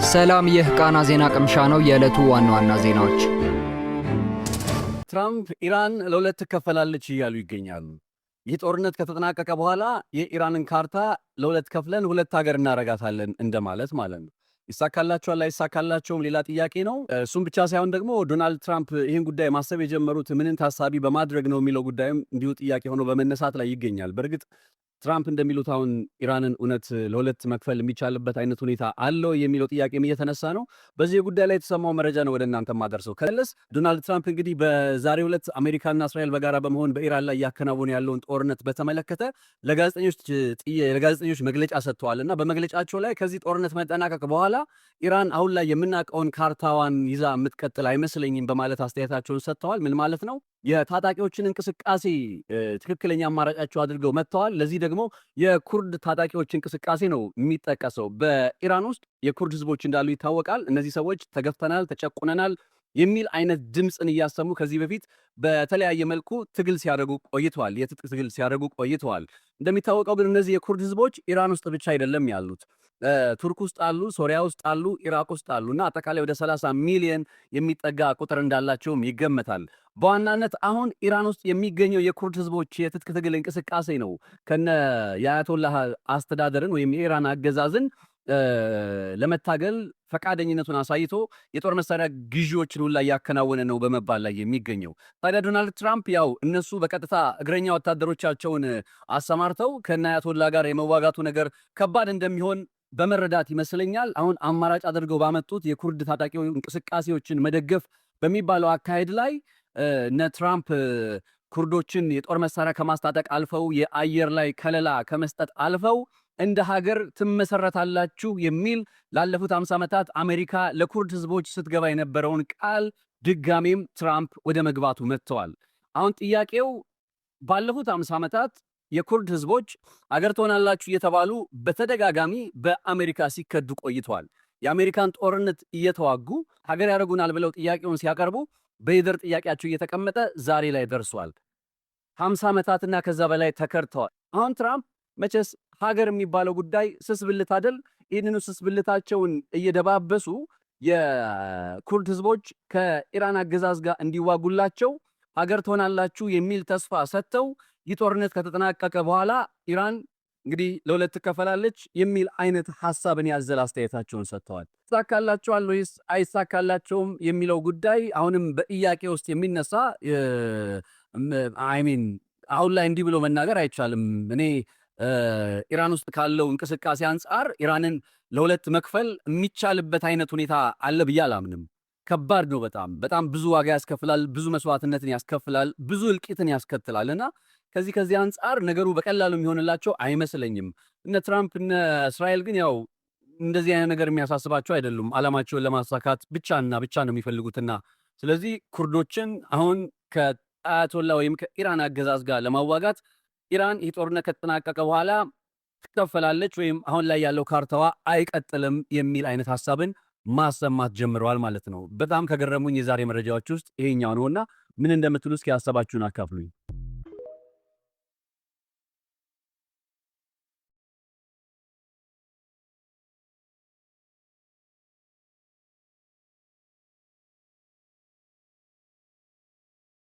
ሰላም ይህ ቃና ዜና ቅምሻ ነው። የዕለቱ ዋና ዋና ዜናዎች። ትራምፕ ኢራን ለሁለት ትከፈላለች እያሉ ይገኛሉ። ይህ ጦርነት ከተጠናቀቀ በኋላ የኢራንን ካርታ ለሁለት ከፍለን ሁለት ሀገር እናረጋታለን እንደማለት ማለት ነው። ይሳካላቸዋል አይሳካላቸውም ሌላ ጥያቄ ነው። እሱም ብቻ ሳይሆን ደግሞ ዶናልድ ትራምፕ ይህን ጉዳይ ማሰብ የጀመሩት ምንን ታሳቢ በማድረግ ነው የሚለው ጉዳይም እንዲሁ ጥያቄ ሆኖ በመነሳት ላይ ይገኛል። በእርግጥ ትራምፕ እንደሚሉት አሁን ኢራንን እውነት ለሁለት መክፈል የሚቻልበት አይነት ሁኔታ አለው የሚለው ጥያቄም እየተነሳ ነው። በዚህ ጉዳይ ላይ የተሰማው መረጃ ነው ወደ እናንተ ማደርሰው። ከለስ ዶናልድ ትራምፕ እንግዲህ በዛሬው ዕለት አሜሪካና እስራኤል በጋራ በመሆን በኢራን ላይ ያከናወኑ ያለውን ጦርነት በተመለከተ ለጋዜጠኞች መግለጫ ሰጥተዋልና በመግለጫቸው ላይ ከዚህ ጦርነት መጠናቀቅ በኋላ ኢራን አሁን ላይ የምናውቀውን ካርታዋን ይዛ የምትቀጥል አይመስለኝም በማለት አስተያየታቸውን ሰጥተዋል። ምን ማለት ነው? የታጣቂዎችን እንቅስቃሴ ትክክለኛ አማራጫቸው አድርገው መጥተዋል። ለዚህ ደግሞ የኩርድ ታጣቂዎች እንቅስቃሴ ነው የሚጠቀሰው። በኢራን ውስጥ የኩርድ ህዝቦች እንዳሉ ይታወቃል። እነዚህ ሰዎች ተገፍተናል፣ ተጨቁነናል የሚል አይነት ድምፅን እያሰሙ ከዚህ በፊት በተለያየ መልኩ ትግል ሲያደርጉ ቆይተዋል። የትጥቅ ትግል ሲያደርጉ ቆይተዋል። እንደሚታወቀው ግን እነዚህ የኩርድ ህዝቦች ኢራን ውስጥ ብቻ አይደለም ያሉት። ቱርክ ውስጥ አሉ፣ ሶሪያ ውስጥ አሉ፣ ኢራቅ ውስጥ አሉ እና አጠቃላይ ወደ 30 ሚሊዮን የሚጠጋ ቁጥር እንዳላቸውም ይገመታል። በዋናነት አሁን ኢራን ውስጥ የሚገኘው የኩርድ ህዝቦች የትጥቅ ትግል እንቅስቃሴ ነው ከነ የአያቶላህ አስተዳደርን ወይም የኢራን አገዛዝን ለመታገል ፈቃደኝነቱን አሳይቶ የጦር መሳሪያ ግዢዎችን ሁላ እያከናወነ ነው በመባል ላይ የሚገኘው። ታዲያ ዶናልድ ትራምፕ ያው እነሱ በቀጥታ እግረኛ ወታደሮቻቸውን አሰማርተው ከነ አያቶላህ ጋር የመዋጋቱ ነገር ከባድ እንደሚሆን በመረዳት ይመስለኛል አሁን አማራጭ አድርገው ባመጡት የኩርድ ታጣቂ እንቅስቃሴዎችን መደገፍ በሚባለው አካሄድ ላይ እነ ትራምፕ ኩርዶችን የጦር መሳሪያ ከማስታጠቅ አልፈው የአየር ላይ ከለላ ከመስጠት አልፈው እንደ ሀገር ትመሰረታላችሁ የሚል ላለፉት 50 ዓመታት አሜሪካ ለኩርድ ህዝቦች ስትገባ የነበረውን ቃል ድጋሜም ትራምፕ ወደ መግባቱ መጥተዋል። አሁን ጥያቄው ባለፉት 50 ዓመታት የኩርድ ህዝቦች አገር ትሆናላችሁ እየተባሉ በተደጋጋሚ በአሜሪካ ሲከዱ ቆይተዋል። የአሜሪካን ጦርነት እየተዋጉ ሀገር ያደርጉናል ብለው ጥያቄውን ሲያቀርቡ በይደር ጥያቄያቸው እየተቀመጠ ዛሬ ላይ ደርሷል። 50 ዓመታትና ከዛ በላይ ተከርተዋል። አሁን ትራምፕ መቼስ ሀገር የሚባለው ጉዳይ ስስብልት አይደል? ይህንኑ ስስብልታቸውን እየደባበሱ የኩርድ ህዝቦች ከኢራን አገዛዝ ጋር እንዲዋጉላቸው ሀገር ትሆናላችሁ የሚል ተስፋ ሰጥተው ይህ ጦርነት ከተጠናቀቀ በኋላ ኢራን እንግዲህ ለሁለት ትከፈላለች የሚል አይነት ሐሳብን ያዘለ አስተያየታቸውን ሰጥተዋል። ይሳካላቸዋል ወይስ አይሳካላቸውም የሚለው ጉዳይ አሁንም በጥያቄ ውስጥ የሚነሳ አሁን ላይ እንዲህ ብሎ መናገር አይቻልም። እኔ ኢራን ውስጥ ካለው እንቅስቃሴ አንጻር ኢራንን ለሁለት መክፈል የሚቻልበት አይነት ሁኔታ አለ ብዬ አላምንም። ከባድ ነው። በጣም ብዙ ዋጋ ያስከፍላል፣ ብዙ መስዋዕትነትን ያስከፍላል፣ ብዙ እልቂትን ያስከትላልና ከዚህ አንጻር ነገሩ በቀላሉ የሚሆንላቸው አይመስለኝም። እነ ትራምፕ እነ እስራኤል ግን ያው እንደዚህ አይነት ነገር የሚያሳስባቸው አይደሉም። ዓላማቸውን ለማሳካት ብቻና ብቻ ነው የሚፈልጉትና ስለዚህ ኩርዶችን አሁን ከአያቶላ ወይም ከኢራን አገዛዝ ጋር ለማዋጋት ኢራን ይህ ጦርነት ከተጠናቀቀ በኋላ ትከፈላለች ወይም አሁን ላይ ያለው ካርታዋ አይቀጥልም የሚል አይነት ሐሳብን ማሰማት ጀምረዋል ማለት ነው። በጣም ከገረሙኝ የዛሬ መረጃዎች ውስጥ ይሄኛው ነውና ምን እንደምትሉ እስኪ ሐሳባችሁን አካፍሉኝ።